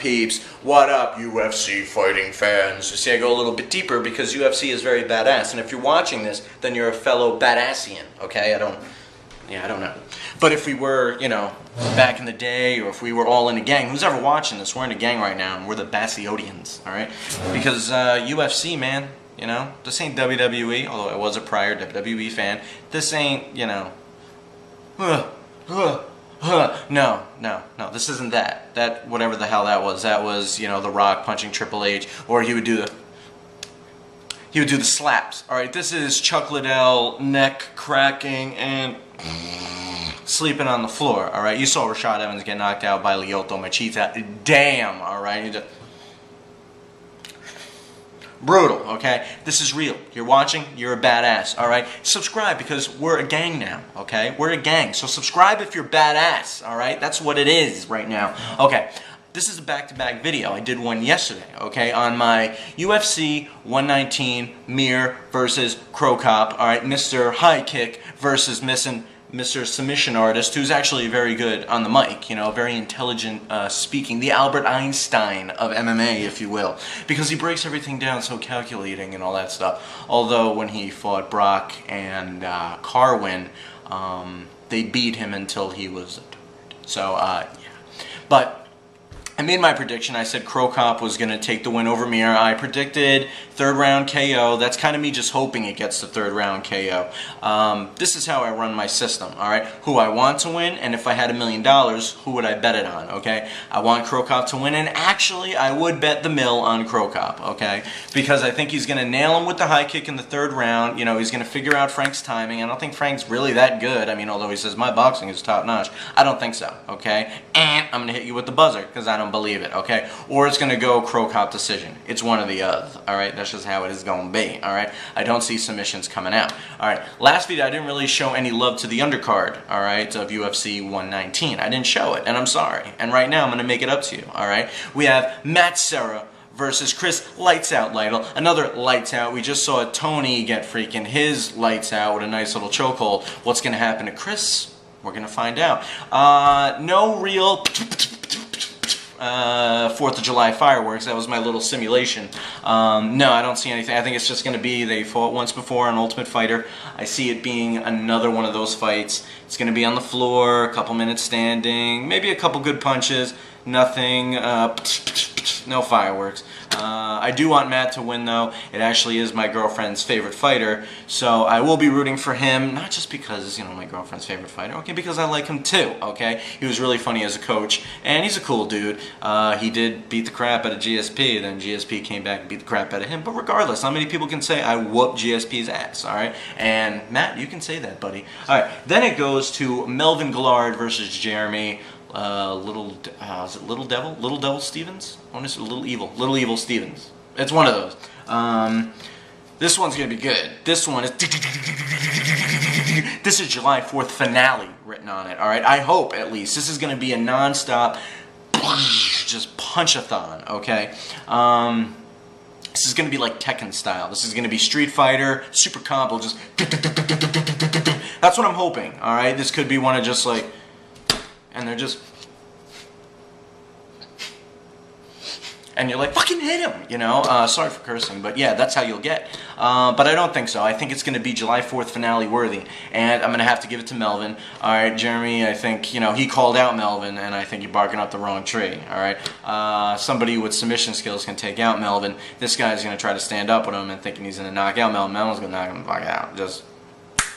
peeps? What up, UFC fighting fans? You see, I go a little bit deeper because UFC is very badass, and if you're watching this, then you're a fellow badassian, okay? I don't know. But if we were, back in the day, or if we were all in a gang, who's ever watching this? We're in a gang right now, and we're the Bassiodians, alright? Because UFC, man, this ain't WWE, although I was a prior WWE fan. This ain't, no, this isn't that. That, whatever the hell that was, The Rock punching Triple H, or he would do the slaps. Alright, this is Chuck Liddell neck cracking and sleeping on the floor. Alright, you saw Rashad Evans get knocked out by Lyoto Machida. Damn, alright. Brutal, okay? This is real. You're watching, you're a badass, alright? Subscribe because we're a gang now, okay? We're a gang, so subscribe if you're badass, alright? That's what it is right now. Okay, this is a back-to-back video. I did one yesterday, okay? On my UFC 119 Mir versus Cro Cop, alright? Mr. High Kick versus Mr. Submission Artist, who's actually very good on the mic, very intelligent speaking, the Albert Einstein of MMA, if you will, because he breaks everything down so calculating and all that stuff. Although when he fought Brock and Carwin, they beat him until he was a turd. So, yeah. But I made my prediction. I said Cro Cop was going to take the win over Mir. I predicted third round KO. That's kind of me just hoping it gets the third round KO. This is how I run my system, alright? Who I want to win, and if I had $1 million, who would I bet it on, okay? I want Cro Cop to win, and actually I would bet the mill on Cro Cop, okay? Because I think he's going to nail him with the high kick in the third round. He's going to figure out Frank's timing. I don't think Frank's really that good. I mean, although he says my boxing is top notch. I don't think so, okay? And I'm going to hit you with the buzzer, because I don't believe it, okay? Or it's going to go Cro Cop decision. It's one or the other, alright? That's just how it is going to be, alright? I don't see submissions coming out. Alright, last video I didn't really show any love to the undercard, alright, of UFC 119. I didn't show it, and I'm sorry. And right now I'm going to make it up to you, alright? We have Matt Serra versus Chris Lights Out Lytle. Another Lights Out. We just saw Tony get freaking his Lights Out with a nice little chokehold. What's going to happen to Chris? We're going to find out. No real 4th of July fireworks. That was my little simulation. No, I don't see anything. I think it's just going to be, they fought once before on Ultimate Fighter. I see it being another one of those fights. It's going to be on the floor, a couple minutes standing, maybe a couple good punches, nothing, no fireworks. I do want Matt to win, though. It actually is my girlfriend's favorite fighter, so I will be rooting for him, not just because, my girlfriend's favorite fighter, okay, because I like him too, okay? He was really funny as a coach, and he's a cool dude. He did beat the crap out of GSP, then GSP came back and beat the crap out of him, but regardless, how many people can say I whooped GSP's ass, alright? And Matt, you can say that, buddy. Alright, then it goes to Melvin Guillard versus Jeremy is it Little Devil? Little Devil Stevens? I want to say Little Evil Stevens. It's one of those. This one's going to be good. This one is... This is July 4th finale written on it, alright? I hope, at least. This is going to be a non-stop, just punch-a-thon, okay? This is going to be like Tekken style. This is going to be Street Fighter, super combo, just... That's what I'm hoping, alright? This could be one of just like... And they're just... And you're like, fucking hit him, Sorry for cursing, but yeah, that's how you'll get. But I don't think so. I think it's going to be July 4th finale worthy. And I'm going to have to give it to Melvin. Alright, Jeremy, I think, he called out Melvin, and I think you're barking up the wrong tree. Alright? Somebody with submission skills can take out Melvin. This guy's going to try to stand up with him and thinking he's going to knock out Melvin. Melvin's going to knock him the fuck out. Just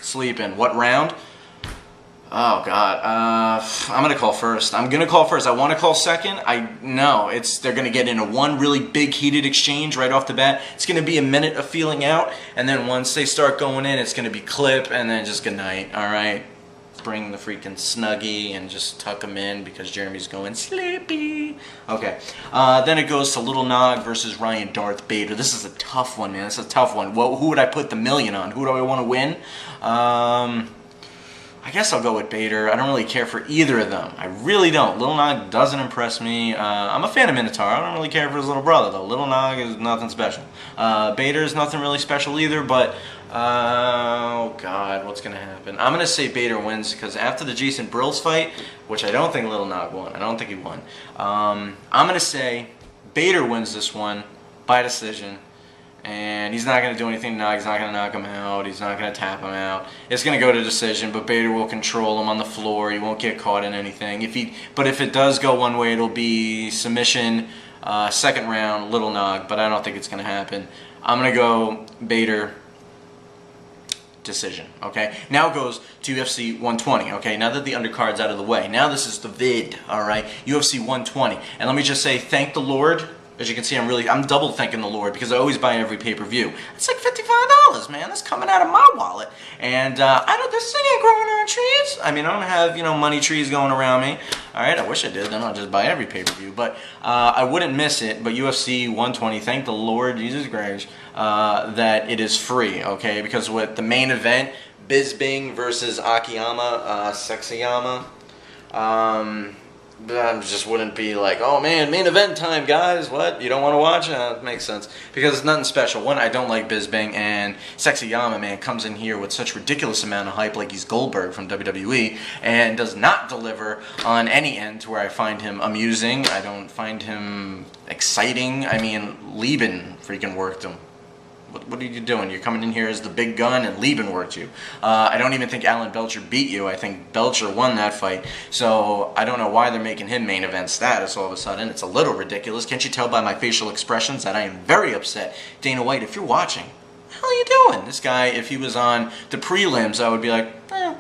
sleeping. What round? Oh God, I'm gonna call first. I want to call second. They're gonna get into one really big heated exchange right off the bat. It's gonna be a minute of feeling out, and then once they start going in, it's gonna be clip, and then just good night. All right, bring the freaking Snuggie and just tuck him in because Jeremy's going sleepy. Okay, then it goes to Little Nog versus Ryan Darth Bader. This is a tough one, man. This is a tough one. Who would I put the million on? Who do I want to win? I guess I'll go with Bader. I don't really care for either of them. I really don't. Little Nog doesn't impress me. I'm a fan of Minotaur. I don't really care for his little brother, though. Little Nog is nothing special. Bader is nothing really special either, but Oh God, what's gonna happen? I'm gonna say Bader wins because after the Jason Brills fight, which I don't think Little Nog won, I don't think he won. I'm gonna say Bader wins this one by decision, and he's not gonna do anything to Nog. He's not gonna knock him out. He's not gonna tap him out. It's gonna go to decision, but Bader will control him on the floor. He won't get caught in anything. But if it does go one way, it'll be submission, second round, Little Nog. But I don't think it's gonna happen. I'm gonna go Bader. Decision. Okay, now it goes to UFC 120. Okay, now that the undercard's out of the way, now this is the vid. All right, UFC 120, and let me just say, thank the Lord. As you can see, I'm double thanking the Lord because I always buy every pay-per-view. It's like $55, man. That's coming out of my wallet, and this thing ain't growing on trees. I mean, I don't have money trees going around me. All right, I wish I did. Then I'll just buy every pay-per-view, but I wouldn't miss it. But UFC 120, thank the Lord Jesus Christ that it is free. Okay, because with the main event, Bisping versus Akiyama, Sexyama. I just wouldn't be like, oh man, main event time, guys. What? You don't want to watch? It makes sense. Because it's nothing special. One, I don't like Bisping, and Sexyama, man, comes in here with such ridiculous amount of hype like he's Goldberg from WWE, and does not deliver on any end to where I find him amusing. I don't find him exciting. I mean, Lieben freaking worked him. What are you doing? You're coming in here as the big gun, and Lieben worked you. I don't even think Alan Belcher beat you. I think Belcher won that fight. So I don't know why they're making him main event status all of a sudden. It's a little ridiculous. Can't you tell by my facial expressions that I am very upset? Dana White, if you're watching, what the hell are you doing? This guy, if he was on the prelims, I would be like,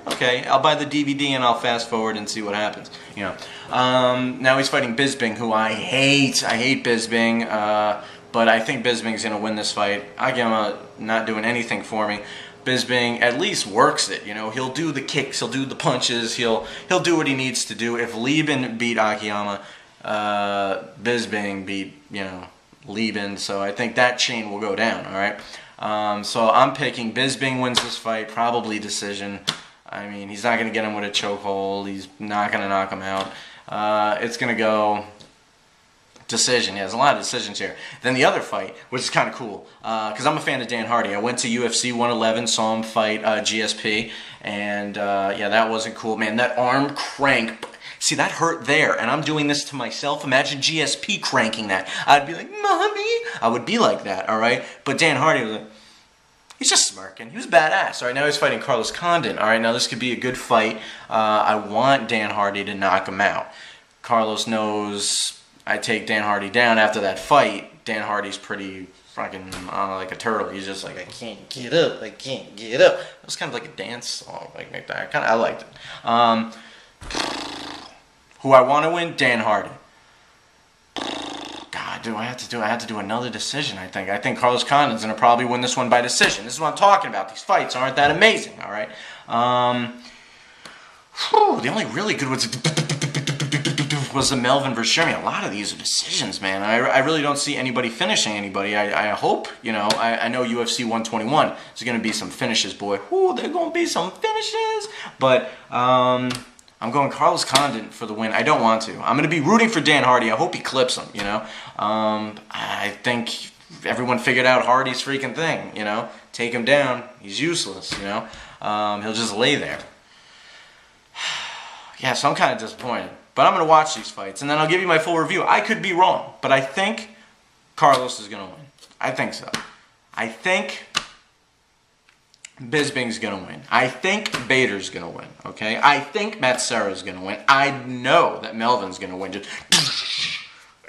okay, I'll buy the DVD and I'll fast forward and see what happens. Now he's fighting Bisping, who I hate. I hate Bisping. But I think Bisping's going to win this fight. Akiyama not doing anything for me. Bisping at least works it, He'll do the kicks, he'll do the punches, he'll do what he needs to do. If Lieben beat Akiyama, Bisping beat, Lieben. So I think that chain will go down, all right? So I'm picking Bisping wins this fight, probably decision. I mean, he's not going to get him with a chokehold. He's not going to knock him out. It's going to go... decision. Yeah, there's a lot of decisions here. Then the other fight, which is kind of cool, because I'm a fan of Dan Hardy. I went to UFC 111, saw him fight GSP, and yeah, that wasn't cool. Man, that arm crank, see, that hurt there, and I'm doing this to myself. Imagine GSP cranking that. I'd be like, Mommy! I would be like that, all right? But Dan Hardy was like, he's just smirking. He was badass. All right, now he's fighting Carlos Condit. All right, now this could be a good fight. I want Dan Hardy to knock him out. Carlos knows... I take Dan Hardy down after that fight. Dan Hardy's pretty fucking like a turtle. He's just like, I can't get up, I can't get up. It was kind of like a dance song, like that. I liked it. Who I want to win? Dan Hardy. God, I have to do another decision. I think Carlos Condit's gonna probably win this one by decision. This is what I'm talking about. These fights aren't that amazing. All right. The only really good ones was the Melvin versus Sherman. A lot of these are decisions, man. I really don't see anybody finishing anybody. I hope, I know UFC 121 there's going to be some finishes, boy. Ooh, there's going to be some finishes. But I'm going Carlos Condit for the win. I don't want to. I'm going to be rooting for Dan Hardy. I hope he clips him, I think everyone figured out Hardy's freaking thing, Take him down. He's useless, He'll just lay there. Yeah, so I'm kind of disappointed. But I'm going to watch these fights, and then I'll give you my full review. I could be wrong, but I think Carlos is going to win. I think so. I think Bisping's going to win. I think Bader's going to win, okay? I think Matt Serra's going to win. I know that Melvin's going to win. Just,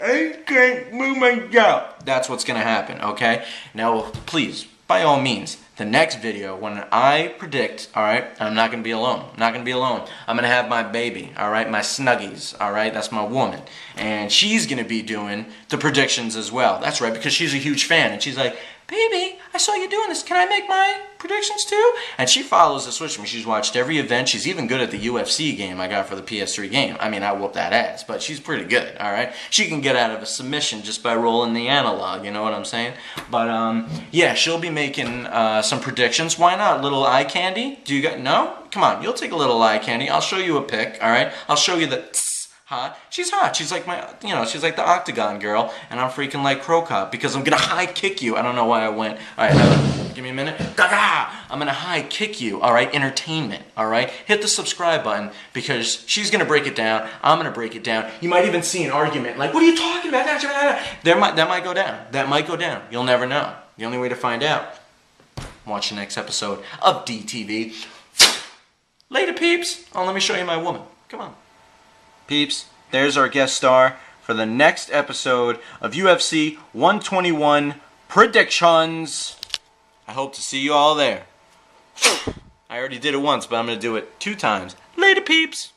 I can't move my jaw. That's what's going to happen, okay? Now, please, by all means, the next video, when I predict, all right, I'm not going to be alone. I'm not going to be alone. I'm going to have my baby, all right, my Snuggies, all right? That's my woman. And she's going to be doing the predictions as well. That's right, because she's a huge fan. And she's like, baby, I saw you doing this. Can I make my predictions too? And she follows the switch with me. She's watched every event. She's even good at the UFC game I got for the PS3 game. I mean, I whoop that ass, but she's pretty good, all right? She can get out of a submission just by rolling the analog, you know what I'm saying? But, yeah, she'll be making some predictions. Why not? Little eye candy? Do you got, no? Come on, you'll take a little eye candy. I'll show you a pic, all right? I'll show you the Hot? She's hot. She's like she's like the Octagon girl, and I'm freaking like Crow Cop because I'm gonna high kick you. I don't know why I went. All right, give me a minute. Gaga! I'm gonna high kick you. All right, entertainment. All right, hit the subscribe button because she's gonna break it down. I'm gonna break it down. You might even see an argument like, "What are you talking about?" That might go down. That might go down. You'll never know. The only way to find out. Watch the next episode of DTV. Later, peeps. Oh, let me show you my woman. Come on. Peeps, there's our guest star for the next episode of UFC 121 Predictions. I hope to see you all there. I already did it once, but I'm going to do it 2 times. Later, peeps.